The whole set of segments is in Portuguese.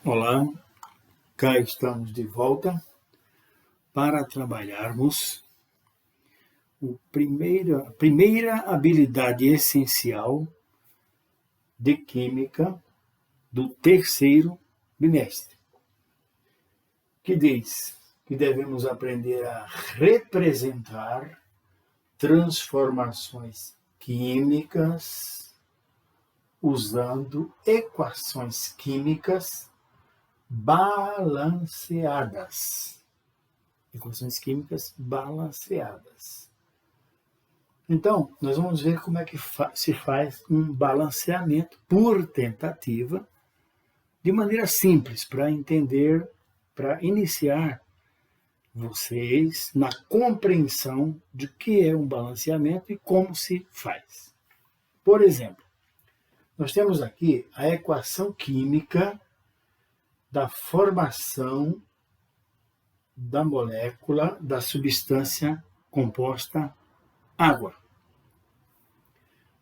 Olá, cá estamos de volta para trabalharmos a primeira habilidade essencial de Química do terceiro bimestre, que diz que devemos aprender a representar transformações químicas usando equações químicas balanceadas. Equações químicas balanceadas. Então, nós vamos ver como é que se faz um balanceamento por tentativa, de maneira simples, para entender, para iniciar vocês na compreensão de o que é um balanceamento e como se faz. Por exemplo, nós temos aqui a equação química da formação da molécula da substância composta água.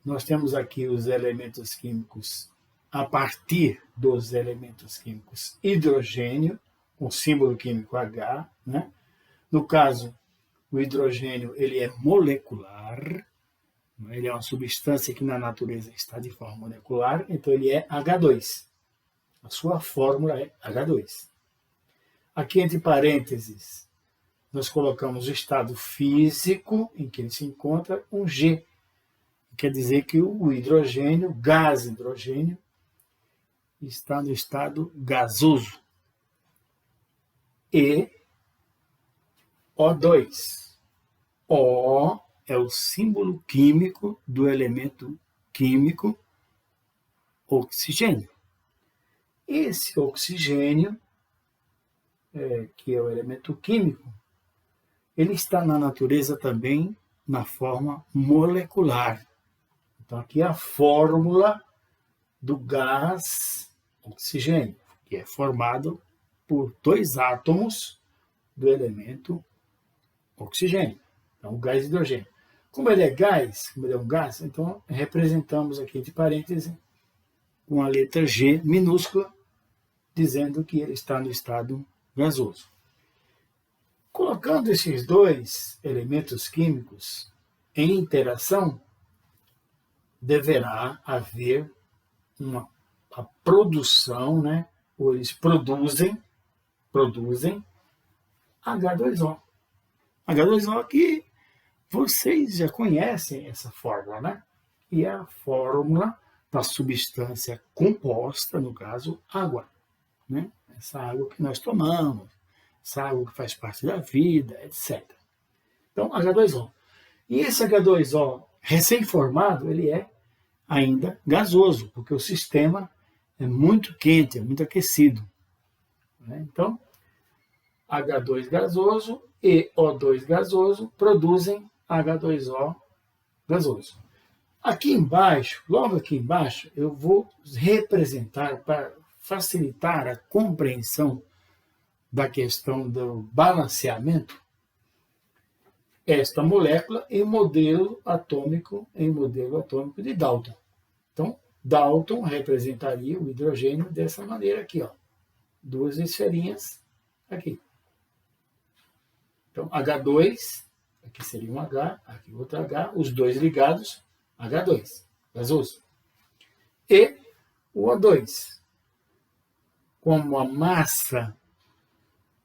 Nós temos aqui os elementos químicos a partir dos elementos químicos hidrogênio, com símbolo químico H, né? No caso, o hidrogênio ele é molecular, ele é uma substância que na natureza está de forma molecular, então ele é H2. A sua fórmula é H2. Aqui entre parênteses, nós colocamos o estado físico em que ele se encontra, um G. Quer dizer que o hidrogênio, gás hidrogênio, está no estado gasoso. E O2. O é o símbolo químico do elemento químico oxigênio. Esse oxigênio, que é o elemento químico, ele está na natureza também na forma molecular. Então, aqui é a fórmula do gás oxigênio, que é formado por dois átomos do elemento oxigênio. Então, o gás hidrogênio. Como ele é gás, como ele é um gás, então representamos aqui entre parênteses com a letra G minúscula, dizendo que ele está no estado gasoso. Colocando esses dois elementos químicos em interação, deverá haver a produção, né? Ou eles produzem H2O. H2O que vocês já conhecem essa fórmula, né? E é a fórmula da substância composta, no caso, água. Né? Essa água que nós tomamos, essa água que faz parte da vida, etc. Então, H2O. E esse H2O recém-formado, ele é ainda gasoso, porque o sistema é muito quente, é muito aquecido. Né? Então, H2 gasoso e O2 gasoso produzem H2O gasoso. Aqui embaixo, logo aqui embaixo, eu vou representar para facilitar a compreensão da questão do balanceamento, esta molécula em modelo atômico de Dalton. Então, Dalton representaria o hidrogênio dessa maneira aqui, ó. Duas esferinhas aqui. Então, H2, aqui seria um H, aqui outro H, os dois ligados, H2, gasoso. E o O2, como a massa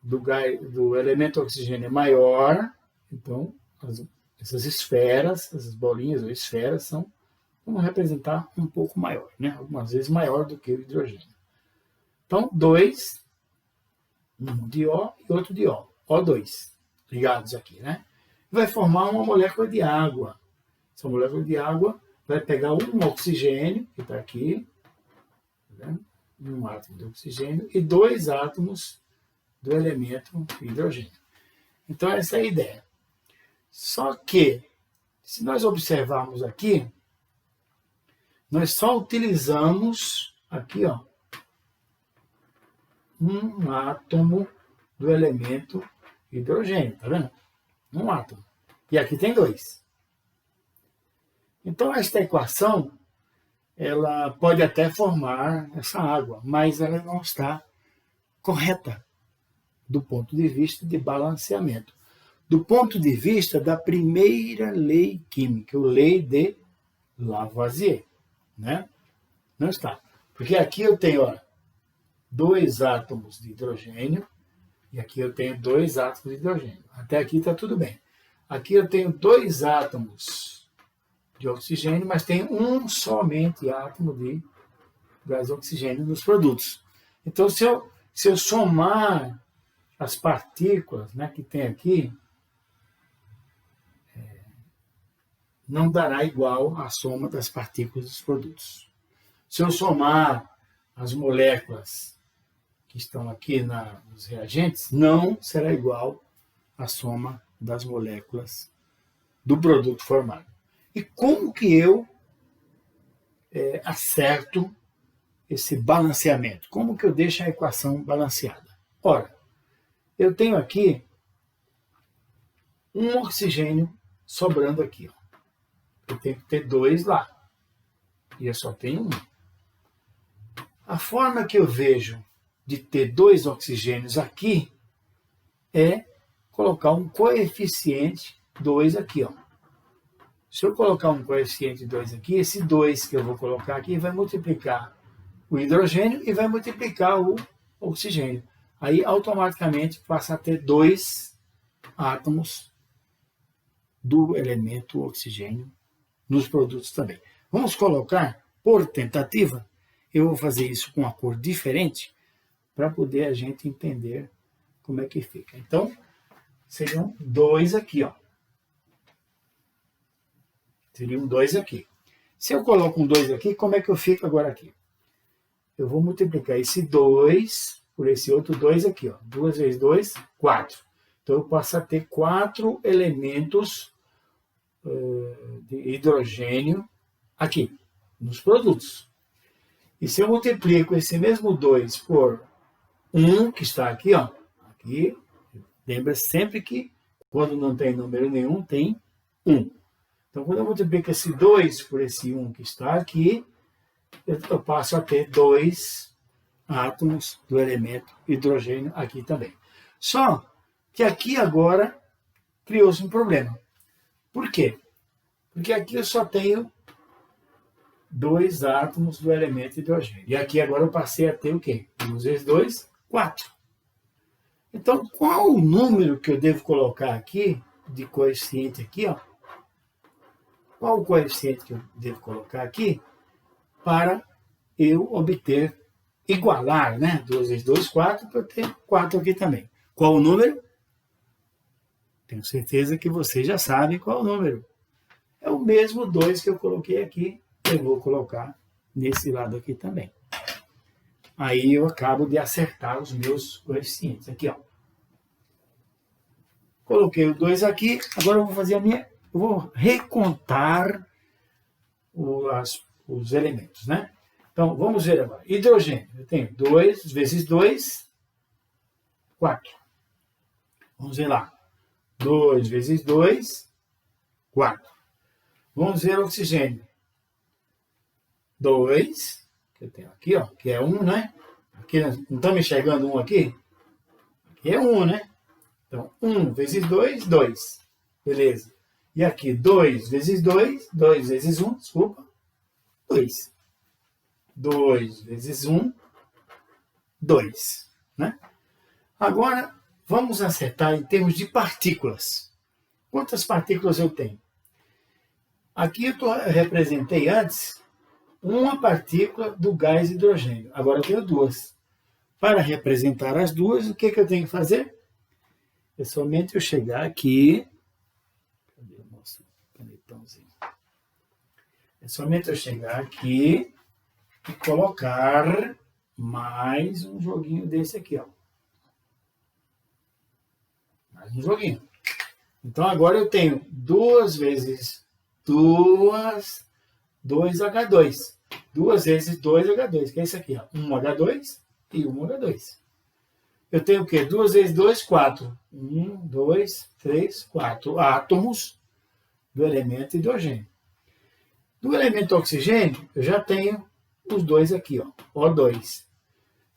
do elemento oxigênio é maior, então essas esferas, essas bolinhas ou esferas vão representar um pouco maior, né? Algumas vezes maior do que o hidrogênio. Então, dois, um de O e outro de O, O2, ligados aqui, né? Vai formar uma molécula de água. Essa molécula de água vai pegar um oxigênio, que está aqui, tá vendo? Um átomo de oxigênio, e dois átomos do elemento hidrogênio. Então, essa é a ideia. Só que, se nós observarmos aqui, nós só utilizamos aqui, ó, um átomo do elemento hidrogênio, tá vendo? Um átomo. E aqui tem dois. Então, esta equação ela pode até formar essa água, mas ela não está correta do ponto de vista de balanceamento, do ponto de vista da primeira lei química, a lei de Lavoisier, né? Não está. Porque aqui eu tenho, ó, 2 átomos de hidrogênio e aqui eu tenho 2 átomos de hidrogênio. Até aqui está tudo bem. Aqui eu tenho 2 átomos de oxigênio, mas tem somente átomo de gás oxigênio nos produtos. Então, se eu somar as partículas, né, que tem aqui, não dará igual a soma das partículas dos produtos. Se eu somar as moléculas que estão aqui nos reagentes, não será igual à soma das moléculas do produto formado. E como que eu acerto esse balanceamento? Como que eu deixo a equação balanceada? Ora, eu tenho aqui um oxigênio sobrando aqui. Ó. Eu tenho que ter 2 lá. E eu só tenho 1. A forma que eu vejo de ter 2 oxigênios aqui é colocar um coeficiente 2 aqui. Ó. Se eu colocar um coeficiente 2 aqui, esse 2 que eu vou colocar aqui vai multiplicar o hidrogênio e vai multiplicar o oxigênio. Aí, automaticamente, passa a ter 2 átomos do elemento oxigênio nos produtos também. Vamos colocar, por tentativa, eu vou fazer isso com uma cor diferente, para poder a gente entender como é que fica. Então, seriam 2 aqui, ó. Seriam 2 aqui. Se eu coloco um 2 aqui, como é que eu fico agora aqui? Eu vou multiplicar esse 2 por esse outro 2 aqui, ó. 2 vezes 2, 4. Então, eu passo a ter 4 elementos de hidrogênio aqui, nos produtos. E se eu multiplico esse mesmo 2 por 1, que está aqui, ó, aqui, lembra sempre que quando não tem número nenhum, tem 1. Então, quando eu multiplico esse 2 por esse 1 que está aqui, eu passo a ter 2 átomos do elemento hidrogênio aqui também. Só que aqui agora criou-se um problema. Por quê? Porque aqui eu só tenho 2 átomos do elemento hidrogênio. E aqui agora eu passei a ter o quê? 2 vezes 2, 4. Então, qual o número que eu devo colocar aqui, de coeficiente aqui, ó? Qual o coeficiente que eu devo colocar aqui para eu obter, igualar, né? 2 vezes 2, 4, para eu ter 4 aqui também. Qual o número? Tenho certeza que vocês já sabem qual o número. É o mesmo 2 que eu coloquei aqui, eu vou colocar nesse lado aqui também. Aí eu acabo de acertar os meus coeficientes. Aqui, ó. Coloquei o 2 aqui, agora eu vou fazer eu vou recontar os elementos, né? Então, vamos ver agora. Hidrogênio, eu tenho 2 vezes 2, 4. Vamos ver lá. 2 vezes 2, 4. Vamos ver oxigênio. 2, que eu tenho aqui, ó, que é 1, né? Aqui, não estamos enxergando 1 aqui? Aqui é 1, né? Então, 1 vezes 2, 2. Beleza. E aqui, 2 vezes 2, 2 vezes 1, desculpa, 2. 2 vezes 1, 2. Né? Agora, vamos acertar em termos de partículas. Quantas partículas eu tenho? Aqui eu representei antes uma partícula do gás hidrogênio. Agora eu tenho 2. Para representar as 2, o que eu tenho que fazer? É somente eu chegar aqui. Cadê o nosso canetãozinho? É somente eu chegar aqui e colocar mais um joguinho desse aqui, ó. Mais um joguinho. Então agora eu tenho 2 vezes 2, 2H2. 2 vezes 2H2, que é isso aqui, ó. 1H2 e 1H2. Eu tenho o quê? 2 vezes 2, 4. 1, 2, 3, 4 átomos do elemento hidrogênio. Do elemento oxigênio, eu já tenho os 2 aqui, ó. O2.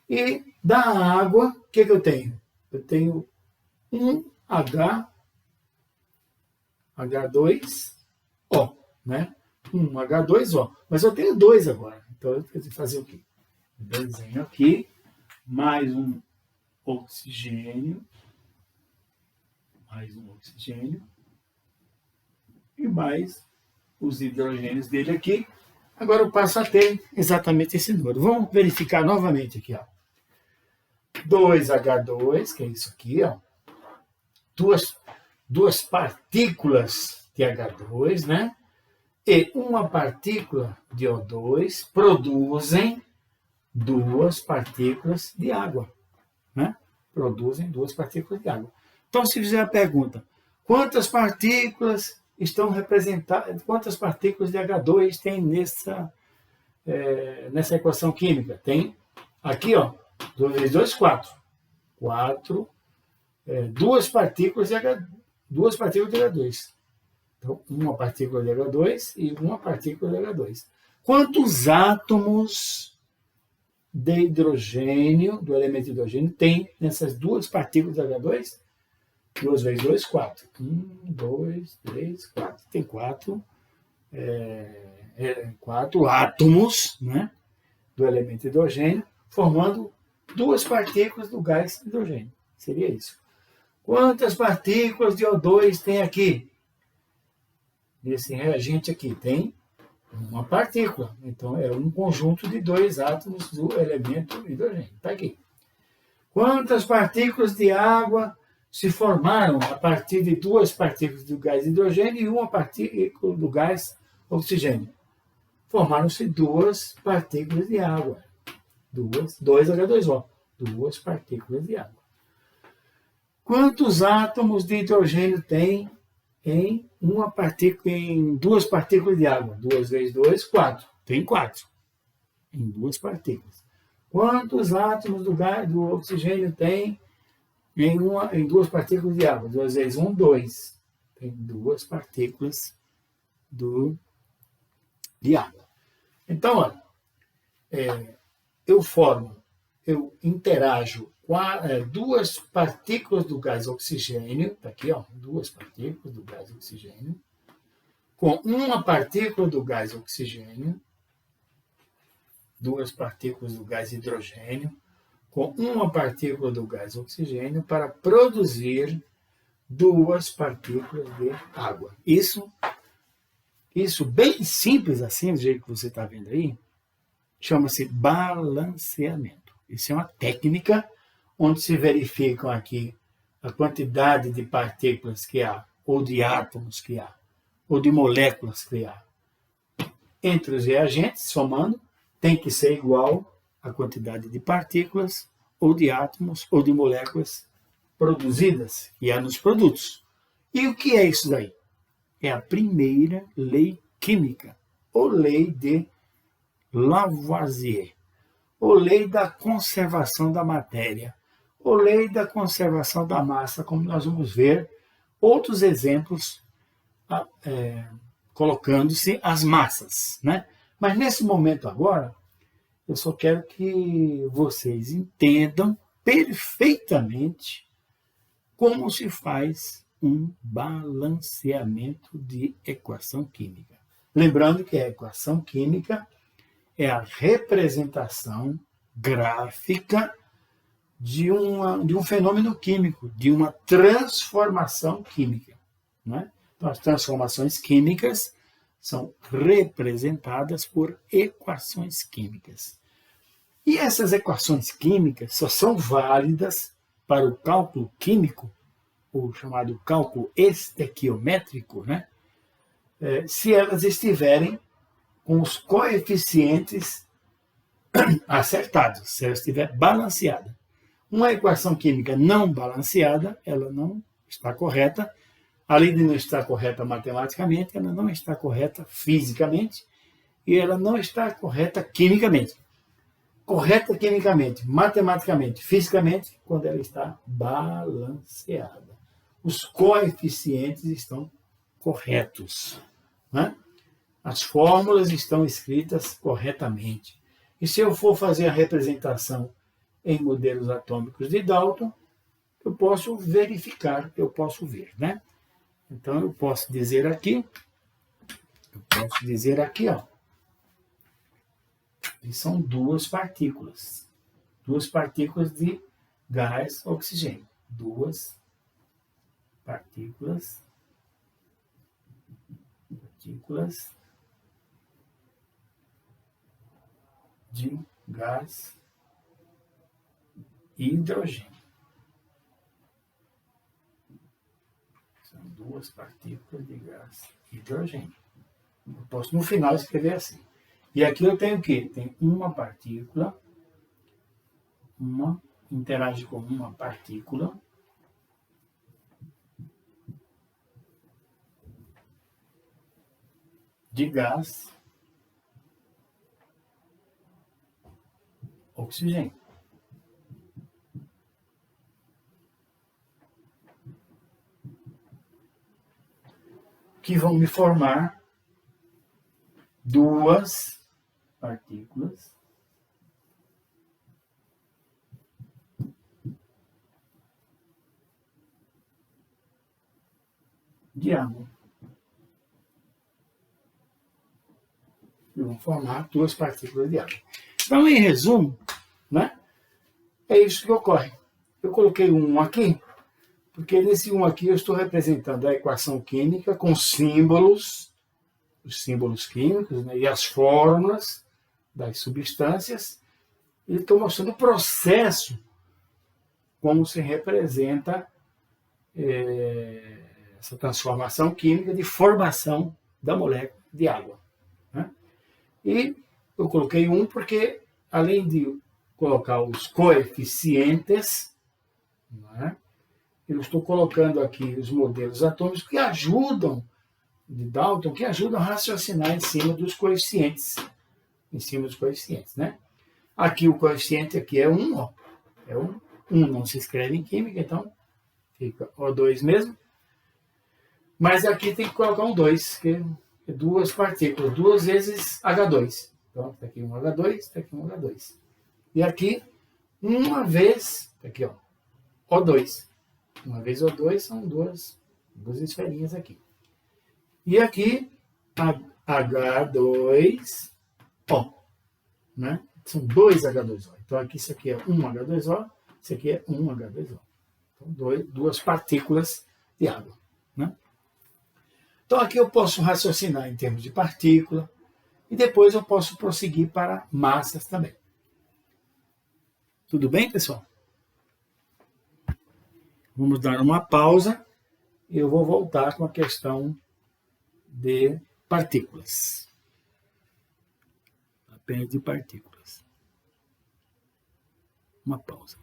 E da água, o que eu tenho? Eu tenho um H2O, né? Um H2O. Mas eu tenho dois agora. Então eu tenho que fazer o quê? Desenho aqui, mais um oxigênio, e mais os hidrogênios dele aqui. Agora eu passo a ter exatamente esse número. Vamos verificar novamente aqui, ó. 2H2, que é isso aqui, ó. Duas partículas de H2, né? E uma partícula de O2 produzem duas partículas de água, né? Produzem duas partículas de água. Então, se fizer a pergunta, quantas partículas estão representadas, quantas partículas de H2 tem nessa equação química? Tem aqui, ó, 2 vezes 2, 4. 4, duas partículas de H2. Então, uma partícula de H2 e uma partícula de H2. Quantos átomos de hidrogênio, do elemento hidrogênio, tem nessas duas partículas de H2? 2 vezes 2, 4. 1, 2, 3, 4. Tem 4 átomos, né, do elemento hidrogênio, formando duas partículas do gás hidrogênio. Seria isso. Quantas partículas de O2 tem aqui? Nesse reagente aqui tem uma partícula. Então, é um conjunto de dois átomos do elemento hidrogênio. Está aqui. Quantas partículas de água se formaram a partir de duas partículas do gás hidrogênio e uma partícula do gás oxigênio? Formaram-se duas partículas de água. 2H2O. Duas partículas de água. Quantos átomos de hidrogênio tem em duas partículas de água? 2 vezes 2, 4. Tem 4 em duas partículas. Quantos átomos do oxigênio tem em duas partículas de água? 2 vezes 1, 2. Tem duas partículas de água. Então, olha, eu interajo com duas partículas do gás oxigênio, está aqui, ó, duas partículas do gás oxigênio, com uma partícula do gás oxigênio, duas partículas do gás hidrogênio, com uma partícula do gás oxigênio para produzir duas partículas de água. Isso bem simples assim, do jeito que você está vendo aí, chama-se balanceamento. Isso é uma técnica onde se verificam aqui a quantidade de partículas que há, ou de átomos que há, ou de moléculas que há. Entre os reagentes, somando, tem que ser igual à quantidade de partículas, ou de átomos, ou de moléculas produzidas, que há nos produtos. E o que é isso daí? É a primeira lei química, ou lei de Lavoisier, ou lei da conservação da matéria, ou lei da conservação da massa, como nós vamos ver outros exemplos colocando-se as massas, né? Mas nesse momento agora, eu só quero que vocês entendam perfeitamente como se faz um balanceamento de equação química. Lembrando que a equação química é a representação gráfica de um fenômeno químico, de uma transformação química. Né? Então, as transformações químicas são representadas por equações químicas. E essas equações químicas só são válidas para o cálculo químico, o chamado cálculo estequiométrico, né? Se elas estiverem com os coeficientes acertados, se ela estiver balanceada. Uma equação química não balanceada, ela não está correta. Além de não estar correta matematicamente, ela não está correta fisicamente e ela não está correta quimicamente. Correta quimicamente, matematicamente, fisicamente, quando ela está balanceada. Os coeficientes estão corretos. Né? As fórmulas estão escritas corretamente. E se eu for fazer a representação em modelos atômicos de Dalton, eu posso verificar, eu posso ver, né? Então, eu posso dizer aqui, ó, que são duas partículas de gás oxigênio, duas partículas de gás hidrogênio. São duas partículas de gás hidrogênio. Eu posso no final escrever assim. E aqui eu tenho o quê? Tem uma partícula, interage com uma partícula de gás oxigênio. Que vão me formar duas partículas de água. E vão formar duas partículas de água. Então, em resumo, né, é isso que ocorre. Eu coloquei um aqui, porque nesse um aqui eu estou representando a equação química com símbolos, os símbolos químicos, né, e as fórmulas das substâncias, e estou mostrando o processo, como se representa essa transformação química de formação da molécula de água. Né? E eu coloquei um porque, além de colocar os coeficientes, né, eu estou colocando aqui os modelos atômicos que ajudam, de Dalton, que ajudam a raciocinar em cima dos coeficientes. Né? Aqui o coeficiente aqui é 1, ó. É 1. 1 não se escreve em química, então fica O2 mesmo. Mas aqui tem que colocar um 2, que é duas partículas, 2 vezes H2. Então, está aqui um H2, está aqui um H2. E aqui, uma vez, tá aqui, ó, O2. Uma vez O2 são duas esferinhas aqui. E aqui, H2O. Né? São dois H2O. Então, aqui isso aqui é um H2O, isso aqui é um H2O. Então, duas partículas de água. Né? Então, aqui eu posso raciocinar em termos de partícula e depois eu posso prosseguir para massas também. Tudo bem, pessoal? Vamos dar uma pausa e eu vou voltar com a questão de partículas. Apenas de partículas. Uma pausa.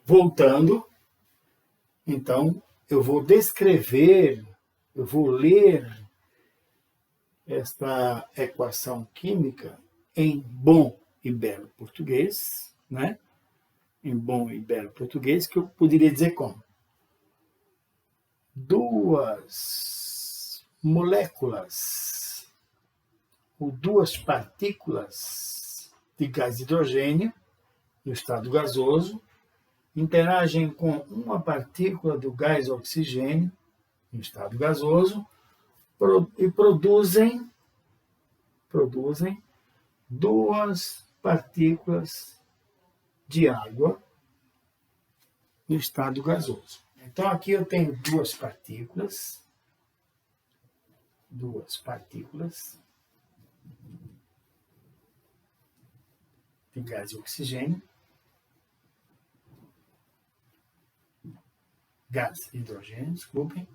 Voltando, então, eu vou descrever, eu vou ler esta equação química em bom e belo português, né? Em bom e belo português, que eu poderia dizer como? Duas moléculas ou duas partículas de gás de hidrogênio no estado gasoso interagem com uma partícula do gás oxigênio no estado gasoso e produzem duas partículas de água no estado gasoso. Então, aqui eu tenho duas partículas de gás de oxigênio, gás de hidrogênio, desculpem,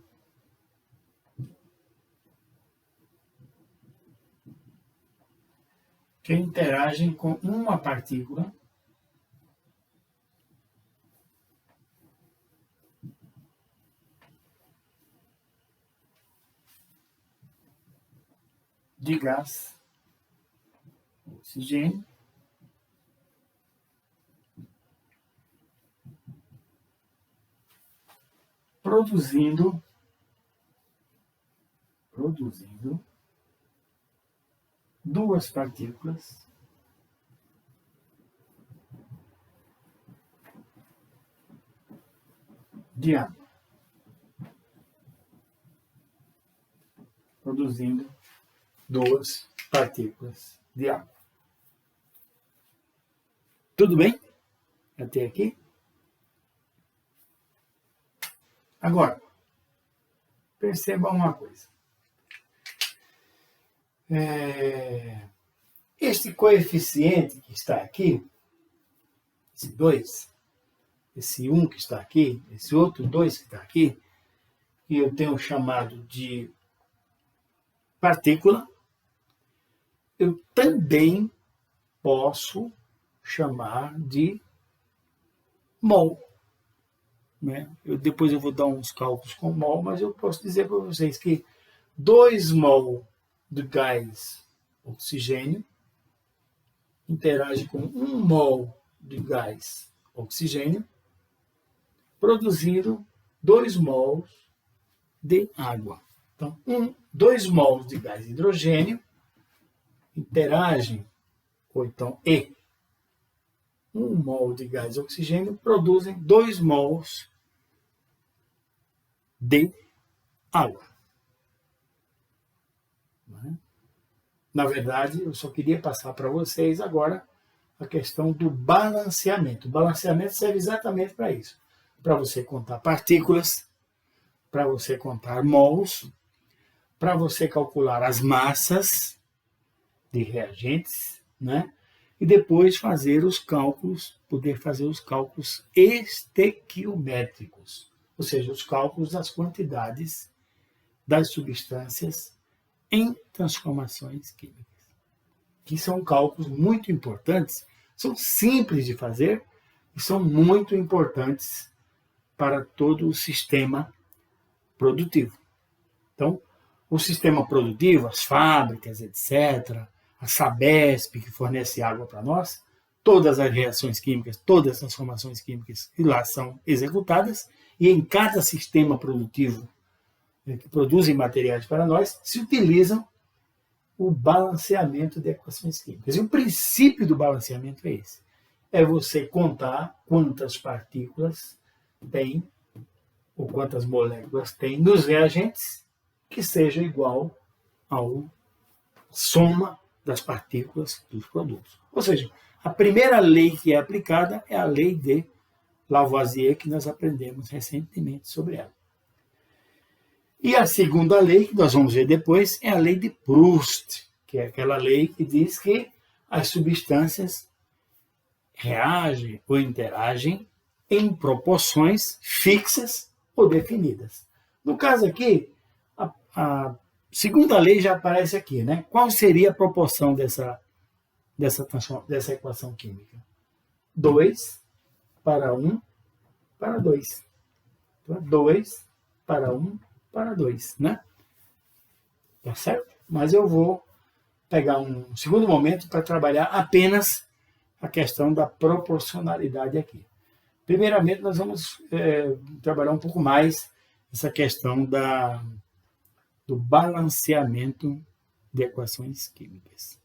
que interagem com uma partícula de gás oxigênio produzindo produzindo duas partículas de água. Produzindo duas partículas de água. Tudo bem? Até aqui? Agora, perceba uma coisa. Este coeficiente que está aqui, esse 2, esse 1 que está aqui, esse outro 2 que está aqui, que eu tenho chamado de partícula, eu também posso chamar de mol. Né? Depois eu vou dar uns cálculos com mol, mas eu posso dizer para vocês que 2 mol de gás oxigênio interage com 1 mol de gás oxigênio, produzindo 2 mols de água. Então, 2 mols de gás hidrogênio interagem, ou então 1 mol de gás oxigênio produzem 2 mols de água. Na verdade, eu só queria passar para vocês agora a questão do balanceamento. O balanceamento serve exatamente para isso. Para você contar partículas, para você contar mols, para você calcular as massas de reagentes, né? E depois fazer os cálculos, poder fazer os cálculos estequiométricos, ou seja, os cálculos das quantidades das substâncias em transformações químicas, que são cálculos muito importantes, são simples de fazer e são muito importantes para todo o sistema produtivo. Então, o sistema produtivo, as fábricas, etc., a Sabesp, que fornece água para nós, todas as reações químicas, todas as transformações químicas que lá são executadas, e em cada sistema produtivo que produzem materiais para nós, se utilizam o balanceamento de equações químicas. E o princípio do balanceamento é esse. É você contar quantas partículas tem, ou quantas moléculas tem nos reagentes, que seja igual ao soma das partículas dos produtos. Ou seja, a primeira lei que é aplicada é a lei de Lavoisier, que nós aprendemos recentemente sobre ela. E a segunda lei, que nós vamos ver depois, é a lei de Proust, que é aquela lei que diz que as substâncias reagem ou interagem em proporções fixas ou definidas. No caso aqui, a segunda lei já aparece aqui, né? Qual seria a proporção dessa equação química? 2 para 1 para 2. Então, 2 para 1 para 2, né? Tá certo? Mas eu vou pegar um segundo momento para trabalhar apenas a questão da proporcionalidade aqui. Primeiramente, nós vamos trabalhar um pouco mais essa questão do balanceamento de equações químicas.